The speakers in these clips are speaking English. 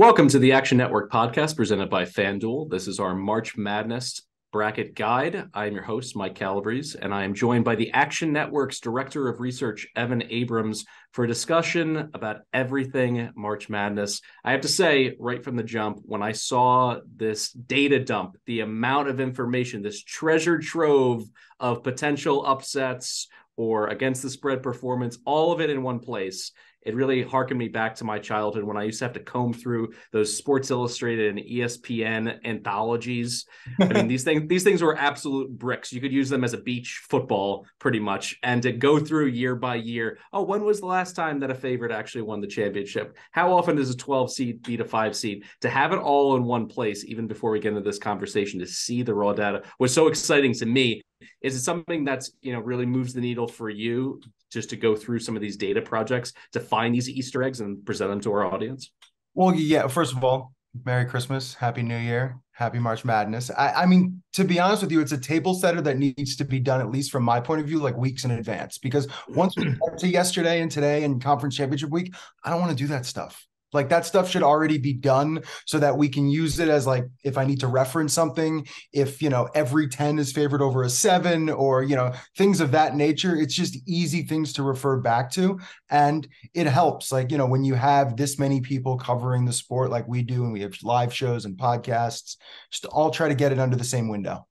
Welcome to the Action Network podcast presented by FanDuel. This is our March Madness bracket guide. I am your host, Mike Calabrese, and I am joined by the Action Network's Director of Research, Evan Abrams, for a discussion about everything March Madness. I have to say, right from the jump, when I saw this data dump, the amount of information, this treasure trove of potential upsets or against the spread performance, all of it in one place, it really harkened me back to my childhood when I used to have to comb through those Sports Illustrated and ESPN anthologies. I mean, these things were absolute bricks. You could use them as a beach football pretty much, and to go through year by year. Oh, when was the last time that a favorite actually won the championship? How often does a 12 seed beat a 5 seed? To have it all in one place, even before we get into this conversation, to see the raw data was so exciting to me. Is it something that's, really moves the needle for you, just to go through some of these data projects to find these Easter eggs and present them to our audience? Well, yeah, first of all, Merry Christmas, Happy New Year, Happy March Madness. I mean, to be honest with you, it's a table setter that needs to be done, at least from my point of view, like weeks in advance. Because once we get to yesterday and today and conference championship week, I don't want to do that stuff. Like that stuff should already be done so that we can use it as like, if I need to reference something, if, every 10 is favored over a 7 or, things of that nature. It's just easy things to refer back to. And it helps, like, when you have this many people covering the sport like we do, and we have live shows and podcasts, just all try to get it under the same window.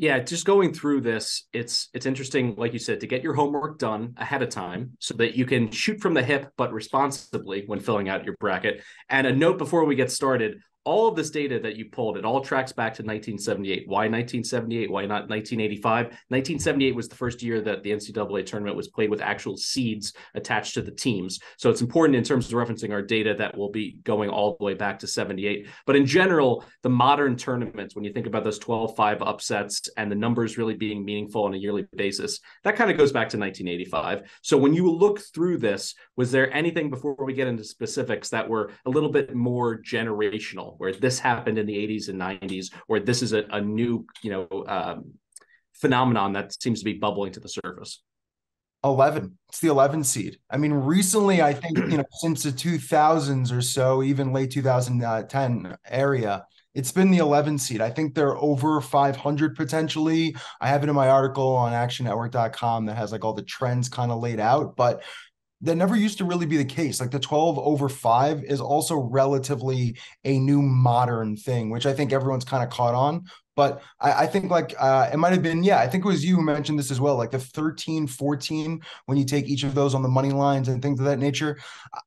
Yeah, just going through this, it's interesting, like you said, to get your homework done ahead of time so that you can shoot from the hip, but responsibly when filling out your bracket. And a note before we get started, all of this data that you pulled, it all tracks back to 1978. Why 1978? Why not 1985? 1978 was the first year that the NCAA tournament was played with actual seeds attached to the teams. So it's important in terms of referencing our data that will be going all the way back to 78. But in general, the modern tournaments, when you think about those 12-5 upsets and the numbers really being meaningful on a yearly basis, that kind of goes back to 1985. So when you look through this, was there anything before we get into specifics that were a little bit more generational, where this happened in the 80s and 90s, or this is a new, phenomenon that seems to be bubbling to the surface? 11. It's the 11 seed. I mean, recently, I think, since the 2000s or so, even late 2010 area, it's been the 11 seed. I think they're over 500 potentially. I have it in my article on actionnetwork.com that has like all the trends kind of laid out, but that never used to really be the case. Like the 12 over 5 is also relatively a new modern thing, which I think everyone's kind of caught on. But I think like it might have been, I think it was you who mentioned this as well, like the 13, 14, when you take each of those on the money lines and things of that nature.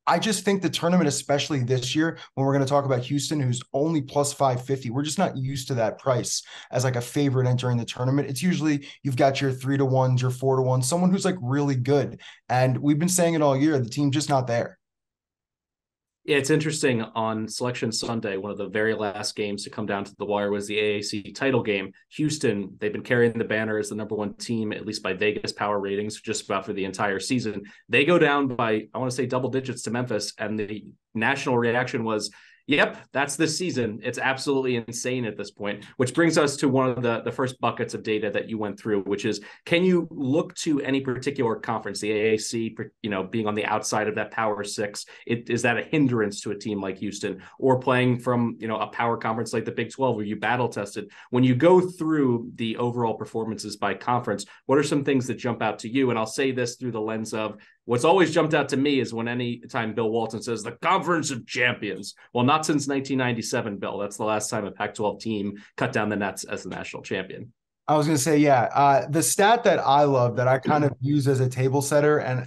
I just think the tournament, especially this year, when we're going to talk about Houston, who's only plus 550, we're just not used to that price as like a favorite entering the tournament. It's usually you've got your 3-1s, your 4-1, someone who's like really good. And we've been saying it all year, the team's just not there. Yeah, it's interesting. On Selection Sunday, one of the very last games to come down to the wire was the AAC title game. Houston, they've been carrying the banner as the number one team, at least by Vegas power ratings, just about for the entire season. They go down by, I want to say, double digits to Memphis, and the national reaction was, yep, that's this season. It's absolutely insane at this point, which brings us to one of the first buckets of data that you went through, which is, can you look to any particular conference, the AAC, being on the outside of that power six? Is that a hindrance to a team like Houston, or playing from, a power conference like the Big 12 where you battle tested? When you go through the overall performances by conference, what are some things that jump out to you? And I'll say this through the lens of, what's always jumped out to me is when any time Bill Walton says the Conference of Champions. Well, not since 1997, Bill. That's the last time a Pac-12 team cut down the nets as the national champion. I was going to say, the stat that I love that I kind of use as a table setter, and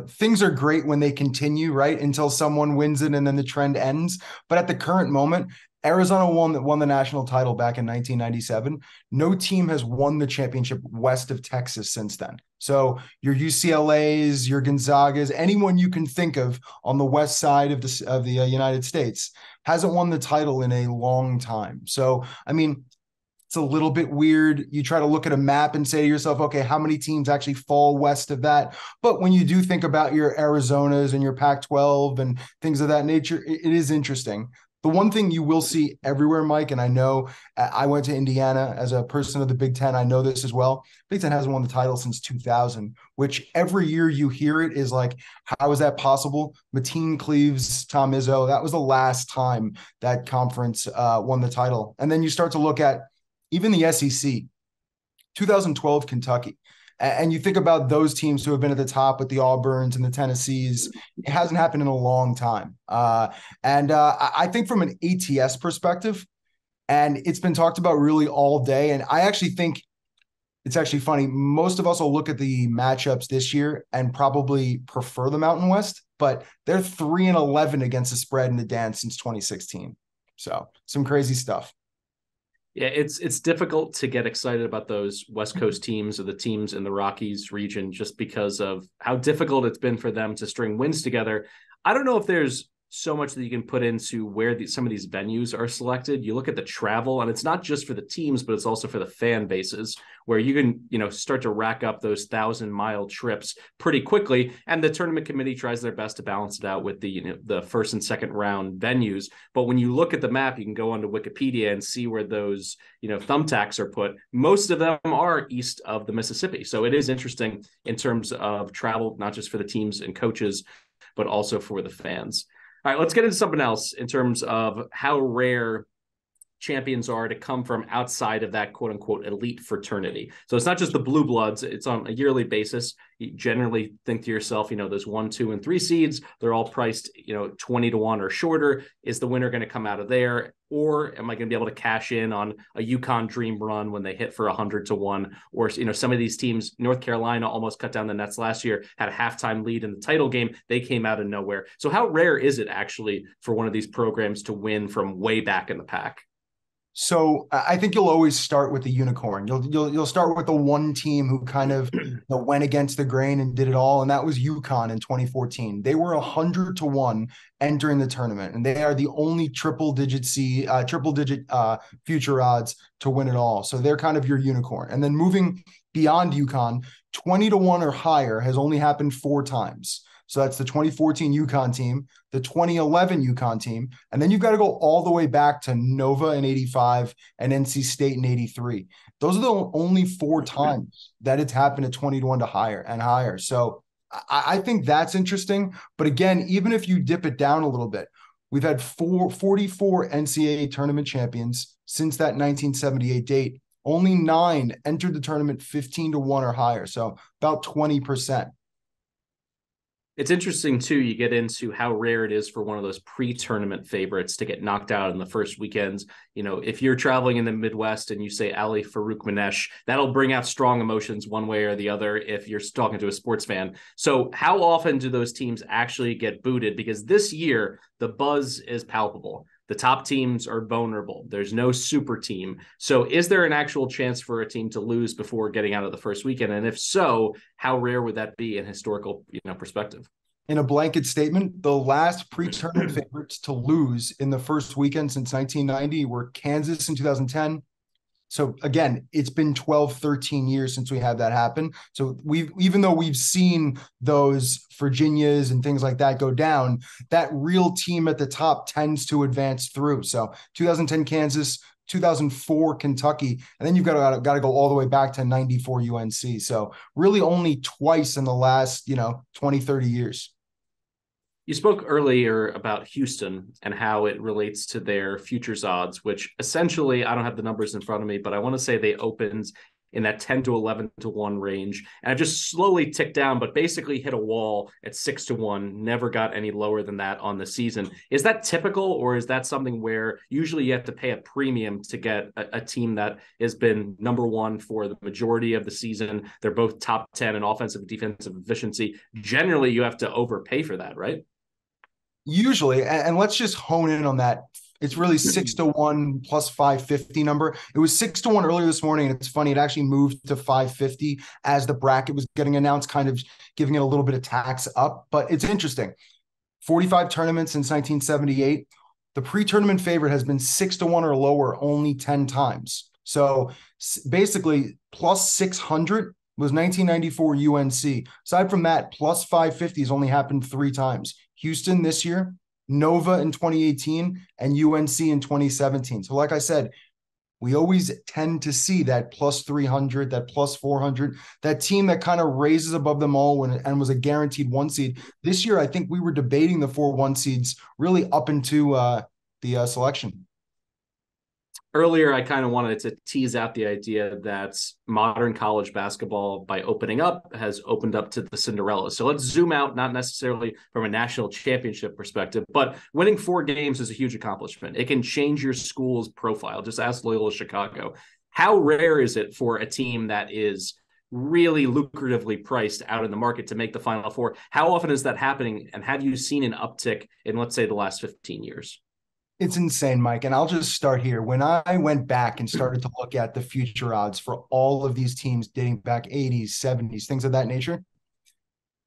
things are great when they continue, right? Until someone wins it and then the trend ends. But at the current moment, Arizona won the national title back in 1997. No team has won the championship west of Texas since then. So your UCLA's, your Gonzagas, anyone you can think of on the west side of the United States hasn't won the title in a long time. So, I mean, it's a little bit weird. You try to look at a map and say to yourself, okay, how many teams actually fall west of that? But when you do think about your Arizonas and your Pac-12 and things of that nature, it is interesting. The one thing you will see everywhere, Mike, and I know I went to Indiana as a person of the Big Ten. I know this as well. Big Ten hasn't won the title since 2000, which every year you hear it is like, how is that possible? Mateen Cleaves, Tom Izzo, that was the last time that conference won the title. And then you start to look at even the SEC, 2012 Kentucky. And you think about those teams who have been at the top with the Auburns and the Tennessees. It hasn't happened in a long time. I think from an ATS perspective, and it's been talked about really all day. And I actually think it's actually funny. Most of us will look at the matchups this year and probably prefer the Mountain West, but they're 3-11 against the spread in the dance since 2016. So some crazy stuff. Yeah, it's difficult to get excited about those West Coast teams or the teams in the Rockies region just because of how difficult it's been for them to string wins together. I don't know if there's so much that you can put into where some of these venues are selected. You look at the travel, and it's not just for the teams, but it's also for the fan bases, where you can, start to rack up those 1,000-mile trips pretty quickly. And the tournament committee tries their best to balance it out with the first and second round venues. But when you look at the map, you can go onto Wikipedia and see where those, thumbtacks are put. Most of them are east of the Mississippi. So it is interesting in terms of travel, not just for the teams and coaches, but also for the fans. All right, let's get into something else in terms of how rare champions are to come from outside of that quote unquote elite fraternity. So it's not just the blue bloods, it's on a yearly basis. You generally think to yourself, those 1, 2, and 3 seeds, they're all priced, 20 to 1 or shorter. Is the winner going to come out of there? Or am I going to be able to cash in on a UConn dream run when they hit for 100 to 1? Or, some of these teams, North Carolina almost cut down the nets last year, had a halftime lead in the title game. They came out of nowhere. So how rare is it actually for one of these programs to win from way back in the pack? So I think you'll always start with the unicorn. You'll start with the one team who kind of went against the grain and did it all, and that was UConn in 2014. They were 100 to 1 entering the tournament, and they are the only triple digit future odds to win it all. So they're kind of your unicorn. And then moving beyond UConn, 20 to 1 or higher has only happened 4 times. So that's the 2014 UConn team, the 2011 UConn team, and then you've got to go all the way back to Nova in 85 and NC State in 83. Those are the only 4 times that it's happened at 20 to 1 to higher and higher. So I think that's interesting. But again, even if you dip it down a little bit, we've had 44 NCAA tournament champions since that 1978 date. Only 9 entered the tournament 15 to 1 or higher. So about 20%. It's interesting, too, you get into how rare it is for one of those pre-tournament favorites to get knocked out in the first weekends. If you're traveling in the Midwest and you say Ali Farouk-Manesh, that'll bring out strong emotions one way or the other if you're talking to a sports fan. So how often do those teams actually get booted? Because this year, the buzz is palpable. The top teams are vulnerable. There's no super team. So is there an actual chance for a team to lose before getting out of the first weekend? And if so, how rare would that be in historical, perspective? In a blanket statement, the last pre-tournament favorites to lose in the first weekend since 1990 were Kansas in 2010. So again, it's been 12, 13 years since we had that happen. So even though we've seen those Virginias and things like that go down, that real team at the top tends to advance through. So 2010 Kansas, 2004 Kentucky, and then you've got to go all the way back to 94 UNC. So really only twice in the last, 20, 30 years. You spoke earlier about Houston and how it relates to their futures odds, which essentially, I don't have the numbers in front of me, but I want to say they opened in that 10 to 11 to 1 range. And I've just slowly ticked down, but basically hit a wall at 6 to 1, never got any lower than that on the season. Is that typical, or is that something where usually you have to pay a premium to get a team that has been number 1 for the majority of the season? They're both top 10 in offensive and defensive efficiency. Generally, you have to overpay for that, right? Usually, and let's just hone in on that. It's really 6 to 1 plus 550 number. It was 6 to 1 earlier this morning, and it's funny, it actually moved to 550 as the bracket was getting announced, kind of giving it a little bit of tax up. But it's interesting. 45 tournaments since 1978. The pre-tournament favorite has been 6 to 1 or lower only 10 times. So basically, plus 600 was 1994 UNC. Aside from that, plus 550 has only happened 3 times. Houston this year, Nova in 2018, and UNC in 2017. So like I said, we always tend to see that plus 300, that plus 400, that team that kind of raises above them all and was a guaranteed 1 seed. This year, I think we were debating the 4 1 seeds really up into the selection. Earlier, I kind of wanted to tease out the idea that modern college basketball, by opening up, has opened up to the Cinderella. So let's zoom out, not necessarily from a national championship perspective, but winning 4 games is a huge accomplishment. It can change your school's profile. Just ask Loyola Chicago. How rare is it for a team that is really lucratively priced out in the market to make the Final Four? How often is that happening? And have you seen an uptick in, let's say, the last 15 years? It's insane, Mike. And I'll just start here. When I went back and started to look at the future odds for all of these teams dating back 80s, 70s, things of that nature,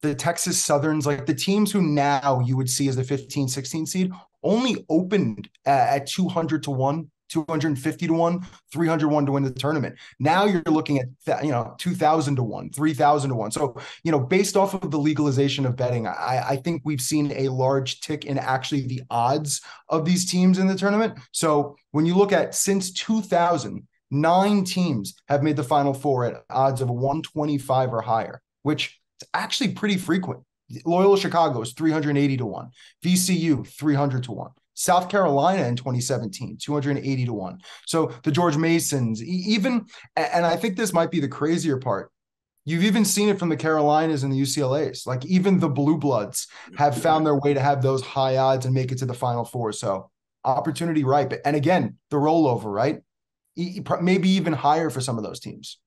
the Texas Southerns, like the teams who now you would see as the 15, 16 seed, only opened at 200 to 1, 250 to 1, 300 to win the tournament. Now you're looking at 2,000 to 1, 3,000 to 1. So, based off of the legalization of betting, I think we've seen a large tick in actually the odds of these teams in the tournament. So when you look at since 2000, 9 teams have made the Final Four at odds of 125 or higher, which is actually pretty frequent. Loyola Chicago is 380 to 1, VCU 300 to 1. South Carolina in 2017, 280 to 1. So the George Masons, even, and I think this might be the crazier part, you've even seen it from the Carolinas and the UCLAs. Like even the Blue Bloods have found their way to have those high odds and make it to the Final Four. So opportunity ripe. And again, the rollover, right? Maybe even higher for some of those teams.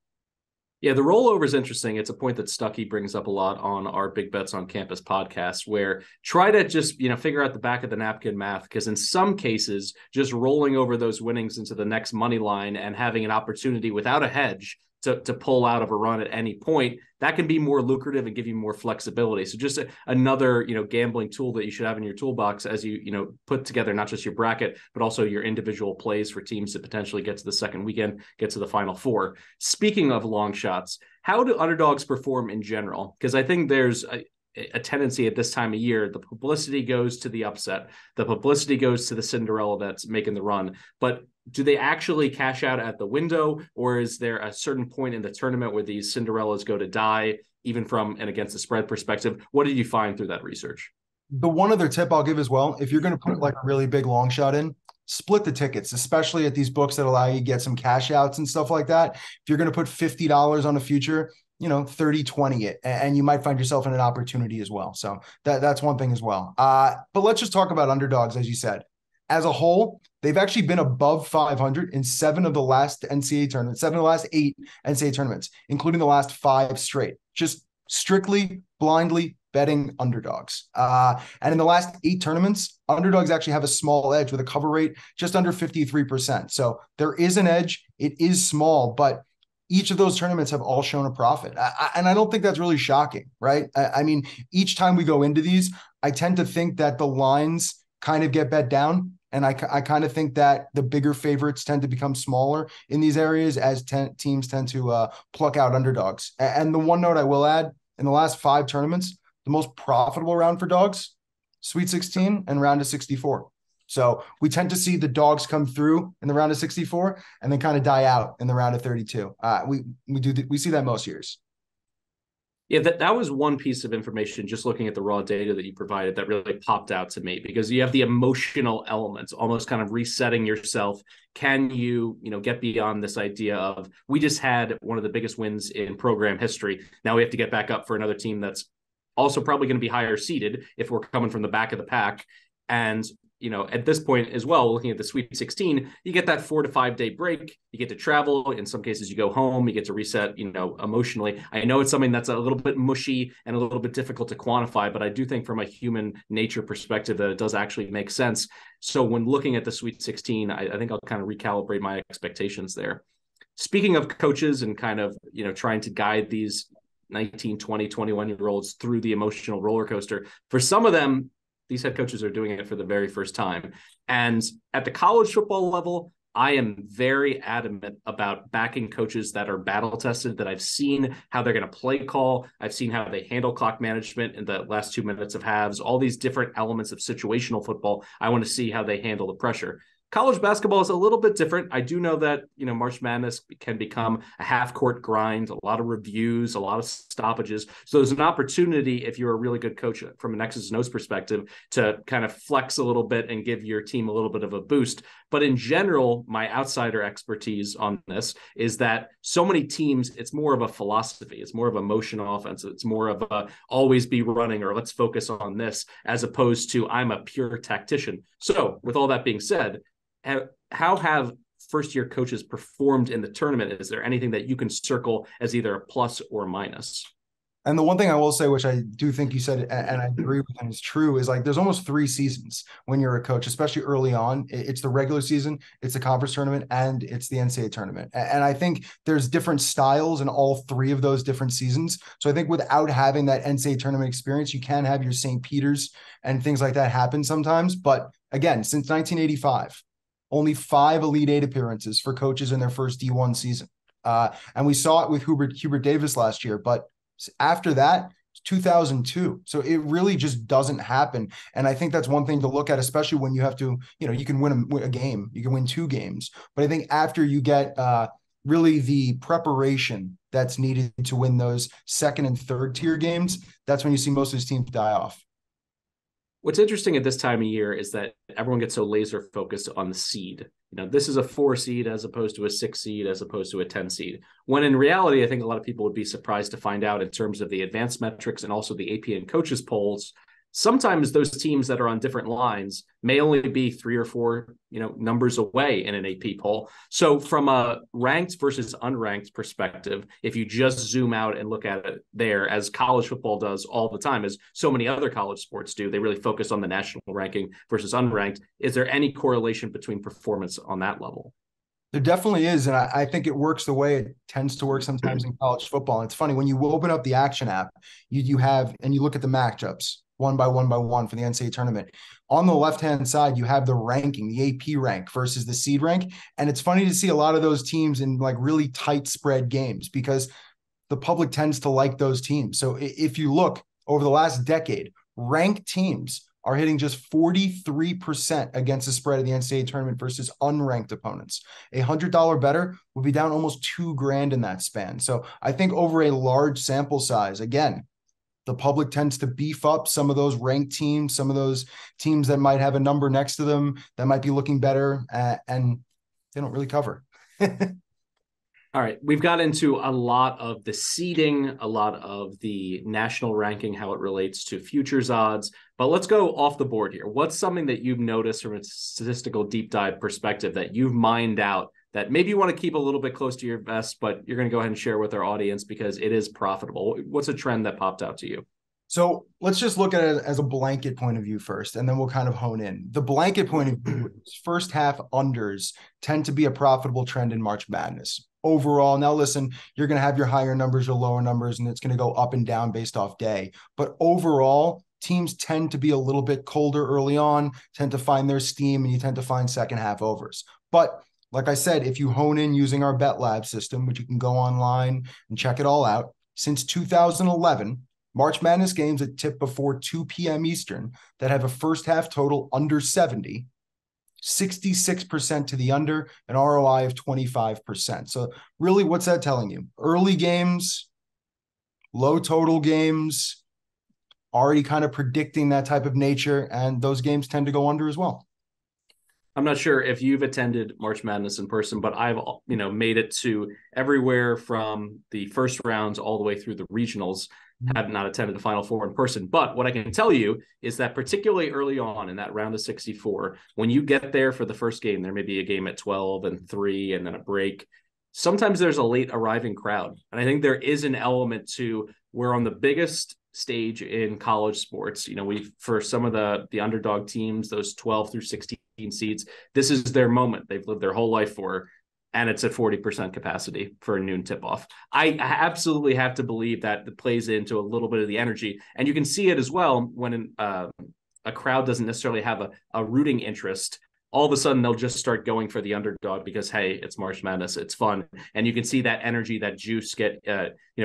Yeah, the rollover is interesting. It's a point that Stuckey brings up a lot on our Big Bets on Campus podcast, where try to just, figure out the back of the napkin math, because in some cases, just rolling over those winnings into the next money line and having an opportunity without a hedge to pull out of a run at any point, that can be more lucrative and give you more flexibility. So just another, gambling tool that you should have in your toolbox as you, put together not just your bracket, but also your individual plays for teams to potentially get to the second weekend, get to the Final Four. Speaking of long shots, how do underdogs perform in general? Because I think there's a tendency at this time of year, the publicity goes to the upset, the publicity goes to the Cinderella that's making the run, but do they actually cash out at the window, or is there a certain point in the tournament where these Cinderellas go to die, even from and against the spread perspective? What did you find through that research? The one other tip I'll give as well, if you're going to put like a really big long shot in, split the tickets, especially at these books that allow you to get some cash outs and stuff like that. If you're going to put $50 on a future, 30, 20 it, and you might find yourself in an opportunity as well. So that's one thing as well. But let's just talk about underdogs, as you said. As a whole, they've actually been above 500 in 7 of the last NCAA tournaments, 7 of the last 8 NCAA tournaments, including the last 5 straight. Just strictly, blindly betting underdogs. And in the last 8 tournaments, underdogs actually have a small edge with a cover rate just under 53%. So there is an edge. It is small, but each of those tournaments have all shown a profit. And I don't think that's really shocking, right? I mean, each time we go into these, I tend to think that the lines kind of get bet down. And I kind of think that the bigger favorites tend to become smaller in these areas as teams tend to pluck out underdogs. And the one note I will add, in the last 5 tournaments, the most profitable round for dogs, Sweet 16 and round of 64. So we tend to see the dogs come through in the round of 64 and then kind of die out in the round of 32. We see that most years. Yeah, that was one piece of information, just looking at the raw data that you provided, that really popped out to me, because you have the emotional elements, almost kind of resetting yourself. Can you, get beyond this idea of, we just had one of the biggest wins in program history. Now we have to get back up for another team that's also probably going to be higher seeded if we're coming from the back of the pack. And at this point as well, looking at the Sweet 16, you get that 4 to 5 day break. You get to travel. In some cases, you go home. You get to reset, emotionally. I know it's something that's a little bit mushy and a little bit difficult to quantify, but I do think from a human nature perspective that it does actually make sense. So when looking at the Sweet 16, I think I'll kind of recalibrate my expectations there. Speaking of coaches and kind of, trying to guide these 19, 20, 21-year-olds through the emotional roller coaster, for some of them, these head coaches are doing it for the very first time. And at the college football level, I am very adamant about backing coaches that are battle tested, that I've seen how they're going to play call. I've seen how they handle clock management in the last 2 minutes of halves, all these different elements of situational football. I want to see how they handle the pressure. College basketball is a little bit different. I do know that, March Madness can become a half-court grind, a lot of reviews, a lot of stoppages. So there's an opportunity, if you're a really good coach from an X's and O's perspective, to kind of flex a little bit and give your team a little bit of a boost. But in general, my outsider expertise on this is that so many teams, it's more of a philosophy. It's more of a motion offense. It's more of a always be running, or let's focus on this, as opposed to I'm a pure tactician. So with all that being said, how have first-year coaches performed in the tournament? Is there anything that you can circle as either a plus or a minus? And the one thing I will say, which I do think you said, and I agree with, and is true, is like there's almost 3 seasons when you're a coach, especially early on. It's the regular season, it's the conference tournament, and it's the NCAA tournament. And I think there's different styles in all 3 of those different seasons. So I think without having that NCAA tournament experience, you can have your St. Peter's and things like that happen sometimes. But again, since 1985, only 5 Elite 8 appearances for coaches in their first D1 season. And we saw it with Hubert Davis last year, but after that, 2002. So it really just doesn't happen. And I think that's one thing to look at, especially when you have to, you can win a game, you can win 2 games. But I think after you get really the preparation that's needed to win those second and third tier games, that's when you see most of these teams die off. What's interesting at this time of year is that everyone gets so laser focused on the seed. This is a 4 seed as opposed to a 6 seed, as opposed to a 10 seed. When in reality, I think a lot of people would be surprised to find out, in terms of the advanced metrics and also the AP and coaches polls, sometimes those teams that are on different lines may only be 3 or 4, numbers away in an AP poll. So from a ranked versus unranked perspective, if you just zoom out and look at it there, as college football does all the time, as so many other college sports do, they really focus on the national ranking versus unranked. Is there any correlation between performance on that level? There definitely is. And I think it works the way it tends to work sometimes in college football. And it's funny, when you open up the Action app, you have, and you look at the matchups, one by one for the NCAA tournament. On the left-hand side, you have the ranking, the AP rank versus the seed rank. And it's funny to see a lot of those teams in like really tight spread games, because the public tends to like those teams. So if you look over the last decade, ranked teams are hitting just 43% against the spread of the NCAA tournament versus unranked opponents. $100 better would be down almost $2,000 in that span. So I think over a large sample size, again, the public tends to beef up some of those ranked teams, some of those teams that might have a number next to them that might be looking better, and they don't really cover. All right, we've got into a lot of the seeding, a lot of the national ranking, how it relates to futures odds, but let's go off the board here. What's something that you've noticed from a statistical deep dive perspective that you've mined out that maybe you want to keep a little bit close to your vest, but you're going to go ahead and share with our audience because it is profitable? What's a trend that popped out to you? So let's just look at it as a blanket point of view first, and then we'll kind of hone in. The blanket point of view is first half unders tend to be a profitable trend in March Madness. Overall, now listen, you're going to have your higher numbers, your lower numbers, and it's going to go up and down based off day. But overall, teams tend to be a little bit colder early on, tend to find their steam, and you tend to find second half overs. But like I said, if you hone in using our Bet Lab system, which you can go online and check it all out, since 2011, March Madness games that tip before 2 p.m. Eastern that have a first half total under 70, 66% to the under, an ROI of 25%. So really, what's that telling you? Early games, low total games, already kind of predicting that type of nature, and those games tend to go under as well. I'm not sure if you've attended March Madness in person, but I've made it to everywhere from the first rounds all the way through the regionals. Have not attended the Final Four in person. But what I can tell you is that particularly early on in that round of 64, when you get there for the first game, there may be a game at 12 and 3 and then a break. Sometimes there's a late arriving crowd. And I think there is an element to, we're on the biggest stage in college sports. For some of the underdog teams, those 12 through 16 seeds, this is their moment. They've lived their whole life for, and it's at 40% capacity for a noon tip-off. I absolutely have to believe that it plays into a little bit of the energy. And you can see it as well when a crowd doesn't necessarily have a rooting interest. all of a sudden they'll just start going for the underdog because, hey, it's March Madness, it's fun, and you can see that energy, that juice get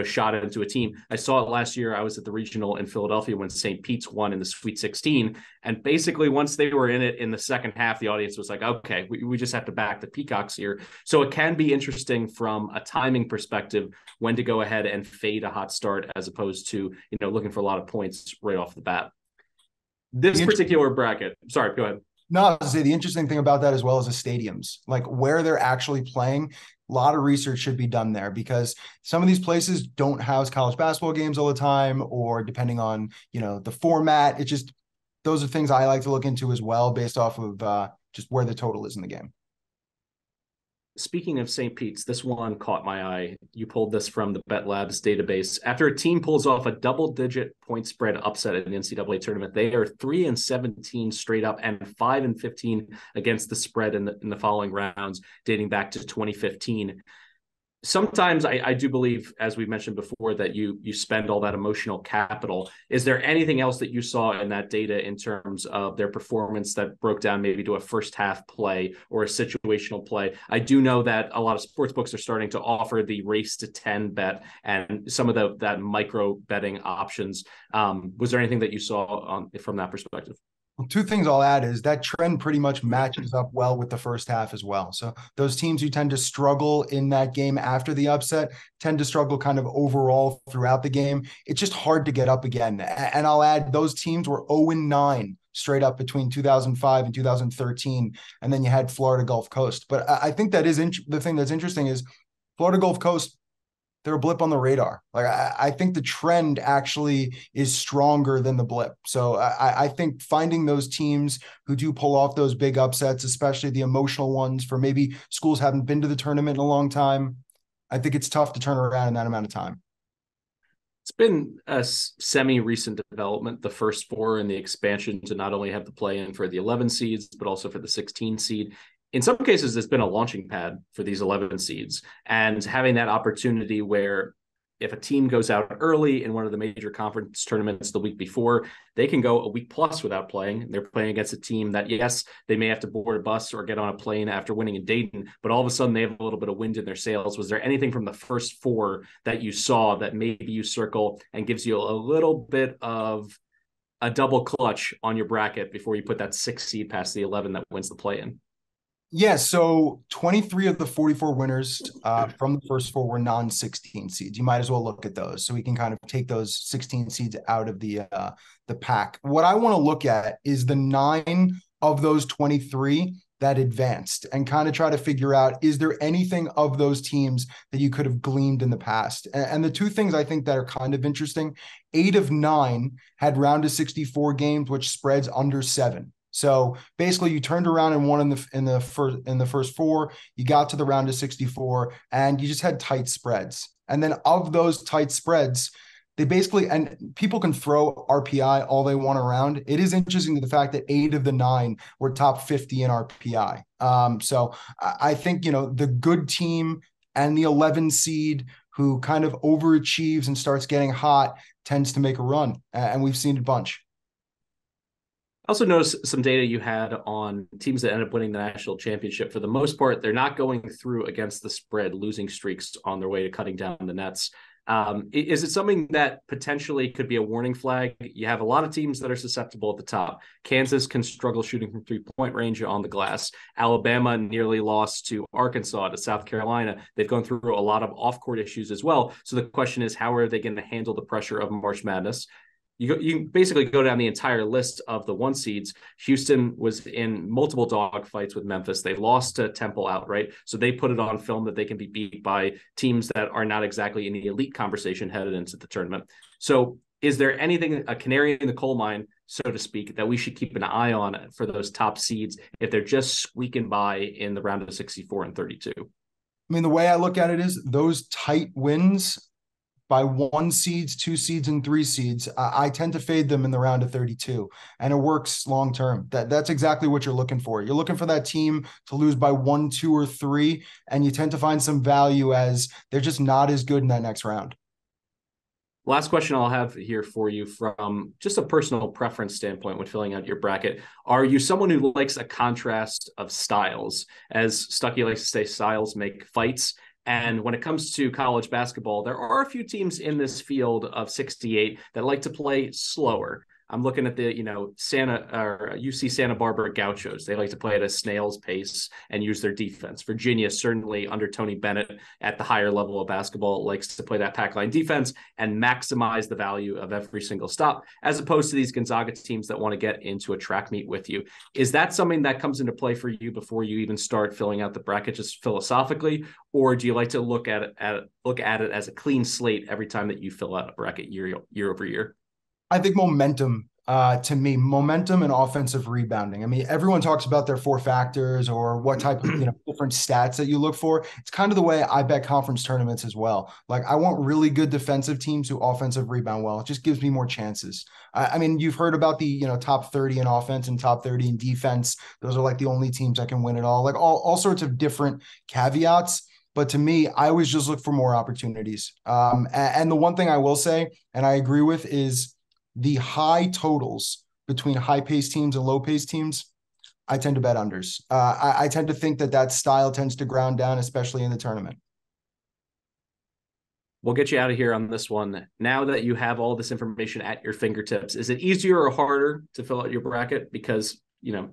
shot into a team. I saw it last year. I was at the regional in Philadelphia when St. Pete's won in the Sweet 16, and basically once they were in it in the second half, the audience was like, okay, we just have to back the Peacocks here. So it can be interesting from a timing perspective when to go ahead and fade a hot start as opposed to looking for a lot of points right off the bat. This particular bracket, sorry, go ahead. No, I was gonna say the interesting thing about that as well is the stadiums, like where they're actually playing. A lot of research should be done there because some of these places don't house college basketball games all the time, or depending on, the format, it's just, those are things I like to look into as well based off of just where the total is in the game. Speaking of St. Pete's, this one caught my eye. You pulled this from the Bet Labs database. After a team pulls off a double-digit point spread upset at an NCAA tournament, they are 3-17 straight up and 5-15 against the spread in the following rounds, dating back to 2015. Sometimes I do believe, as we mentioned before, that you spend all that emotional capital. Is there anything else that you saw in that data in terms of their performance that broke down maybe to a first half play or a situational play? I do know that a lot of sports books are starting to offer the race to 10 bet and some of that micro betting options. Was there anything that you saw from that perspective? Well, two things I'll add is that trend pretty much matches up well with the first half as well. So those teams who tend to struggle in that game after the upset tend to struggle kind of overall throughout the game. It's just hard to get up again. And I'll add those teams were 0-9 straight up between 2005 and 2013. And then you had Florida Gulf Coast. But I think that is the thing that's interesting is Florida Gulf Coast, they're a blip on the radar. Like I think the trend actually is stronger than the blip. So I think finding those teams who do pull off those big upsets, especially the emotional ones for maybe schools haven't been to the tournament in a long time, I think it's tough to turn around in that amount of time. It's been a semi-recent development, the first four in the expansion to not only have the play-in for the 11 seeds, but also for the 16 seed. In some cases, it's been a launching pad for these 11 seeds, and having that opportunity where if a team goes out early in one of the major conference tournaments the week before, they can go a week plus without playing. They're playing against a team that, yes, they may have to board a bus or get on a plane after winning in Dayton, but all of a sudden they have a little bit of wind in their sails. Was there anything from the first four that you saw that maybe you circle and gives you a little bit of a double clutch on your bracket before you put that 6 seed past the 11 that wins the play-in? Yeah, so 23 of the 44 winners from the first four were non-16 seeds. You might as well look at those so we can kind of take those 16 seeds out of the pack. What I want to look at is the 9 of those 23 that advanced and kind of try to figure out, is there anything of those teams that you could have gleaned in the past? And the two things I think that are kind of interesting, 8 of 9 had round of 64 games, which spreads under 7. So basically, you turned around and won in the first four. You got to the round of 64, and you just had tight spreads. And then of those tight spreads, they basically, and people can throw RPI all they want around. It is interesting to the fact that 8 of the 9 were top 50 in RPI. So I think the good team and the 11 seed who kind of overachieves and starts getting hot tends to make a run, and we've seen it a bunch. I also noticed some data you had on teams that end up winning the national championship. For the most part, they're not going through against the spread, losing streaks on their way to cutting down the nets. Is it something that potentially could be a warning flag? You have a lot of teams that are susceptible at the top. Kansas can struggle shooting from three-point range on the glass. Alabama nearly lost to Arkansas, to South Carolina. They've gone through a lot of off-court issues as well. So the question is, how are they going to handle the pressure of March Madness? You basically go down the entire list of the 1 seeds. Houston was in multiple dog fights with Memphis. They lost to Temple outright. So they put it on film that they can be beat by teams that are not exactly in the elite conversation headed into the tournament. So is there anything, a canary in the coal mine, so to speak, that we should keep an eye on for those top seeds if they're just squeaking by in the round of 64 and 32? I mean, the way I look at it is those tight wins by 1 seeds, 2 seeds, and 3 seeds, I tend to fade them in the round of 32, and it works long term. That's exactly what you're looking for. You're looking for that team to lose by 1, 2, or 3, and you tend to find some value as they're just not as good in that next round. Last question I'll have here for you from just a personal preference standpoint when filling out your bracket. Are you someone who likes a contrast of styles? As Stuckey likes to say, styles make fights. And when it comes to college basketball, there are a few teams in this field of 68 that like to play slower. I'm looking at the, UC Santa Barbara Gauchos. They like to play at a snail's pace and use their defense. Virginia, certainly under Tony Bennett at the higher level of basketball, likes to play that pack line defense and maximize the value of every single stop, as opposed to these Gonzaga teams that want to get into a track meet with you. Is that something that comes into play for you before you even start filling out the bracket, just philosophically, or do you like to look at it as a clean slate every time that you fill out a bracket year over year? I think momentum, to me, momentum and offensive rebounding. I mean, everyone talks about their four factors or what type of, different stats that you look for. It's kind of the way I bet conference tournaments as well. Like, I want really good defensive teams who offensive rebound well. It just gives me more chances. I mean, you've heard about the, top 30 in offense and top 30 in defense. Those are like the only teams that can win it all. Like all sorts of different caveats. But to me, I always just look for more opportunities. And the one thing I will say, and I agree with, is the high totals between high-paced teams and low-paced teams, I tend to bet unders. I tend to think that style tends to ground down, especially in the tournament. We'll get you out of here on this one. Now that you have all this information at your fingertips, is it easier or harder to fill out your bracket? Because,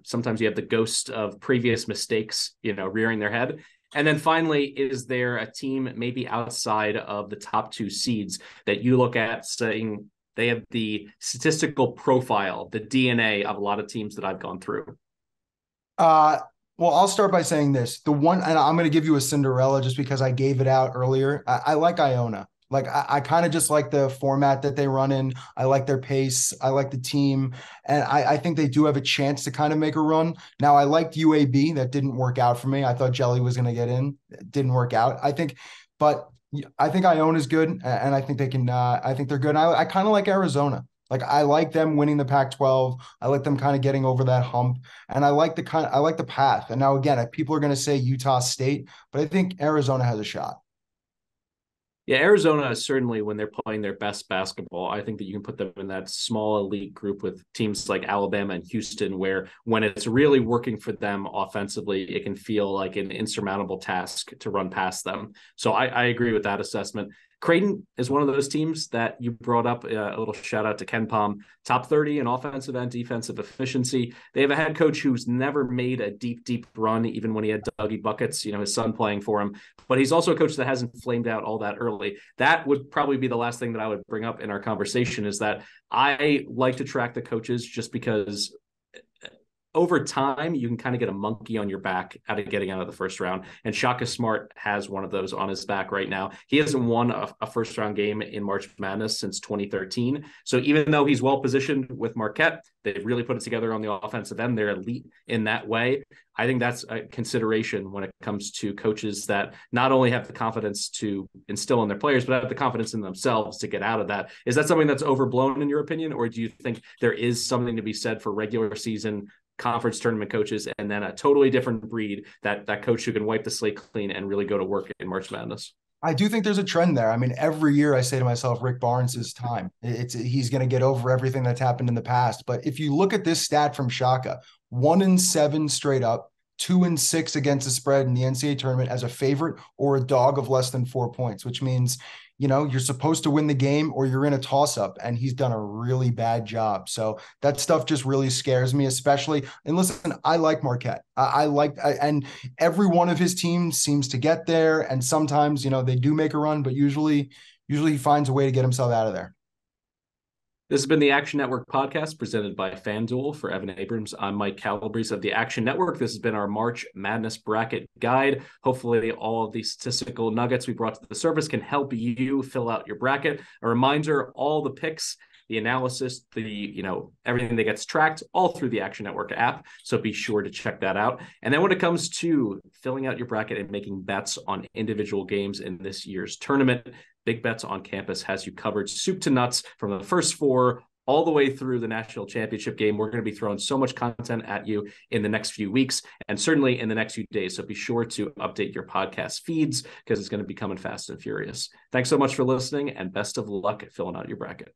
sometimes you have the ghost of previous mistakes, rearing their head. And then finally, is there a team maybe outside of the top two seeds that you look at saying, they have the statistical profile, the DNA of a lot of teams that I've gone through? Well, I'll start by saying this. The one, and I'm going to give you a Cinderella just because I gave it out earlier. I like Iona. Like, I kind of just like the format that they run in. I like their pace. I like the team. And I think they do have a chance to kind of make a run. Now, I liked UAB. That didn't work out for me. I thought Jelly was going to get in. It didn't work out. But I think Iona is good, and I think they can. I think they're good. I kind of like Arizona. Like, I like them winning the Pac-12. I like them kind of getting over that hump, and I like the path. And now again, people are going to say Utah State, but I think Arizona has a shot. Yeah, Arizona is certainly, when they're playing their best basketball, I think that you can put them in that small elite group with teams like Alabama and Houston, where when it's really working for them offensively, it can feel like an insurmountable task to run past them. So I agree with that assessment. Creighton is one of those teams that you brought up. A little shout out to Ken Palm, top 30 in offensive and defensive efficiency. They have a head coach who's never made a deep run, even when he had Dougie Buckets, his son playing for him. But he's also a coach that hasn't flamed out all that early. That would probably be the last thing that I would bring up in our conversation, is that I like to track the coaches just because over time, you can kind of get a monkey on your back out of getting out of the first round. And Shaka Smart has one of those on his back right now. He hasn't won a first round game in March Madness since 2013. So even though he's well positioned with Marquette, they've really put it together on the offensive end. They're elite in that way. I think that's a consideration when it comes to coaches that not only have the confidence to instill in their players, but have the confidence in themselves to get out of that. Is that something that's overblown in your opinion? Or do you think there is something to be said for regular season conference tournament coaches, and then a totally different breed, that coach who can wipe the slate clean and really go to work in March Madness? I do think there's a trend there. I mean, every year I say to myself, Rick Barnes is time. He's going to get over everything that's happened in the past. But if you look at this stat from Shaka, 1-7 straight up, 2-6 against the spread in the NCAA tournament as a favorite or a dog of less than 4 points, which means, you're supposed to win the game or you're in a toss-up, and he's done a really bad job. So that stuff just really scares me, especially. And listen, I like Marquette. And every one of his teams seems to get there. And sometimes, they do make a run, but usually he finds a way to get himself out of there. This has been the Action Network podcast presented by FanDuel. For Evan Abrams, I'm Mike Calabrese of the Action Network. This has been our March Madness bracket guide. Hopefully all of the statistical nuggets we brought to the surface can help you fill out your bracket. A reminder, all the picks, the analysis, everything that gets tracked all through the Action Network app. So be sure to check that out. And then when it comes to filling out your bracket and making bets on individual games in this year's tournament, Big Bets on Campus has you covered soup to nuts, from the first four all the way through the national championship game. We're going to be throwing so much content at you in the next few weeks and certainly in the next few days. So be sure to update your podcast feeds because it's going to be coming fast and furious. Thanks so much for listening, and best of luck at filling out your bracket.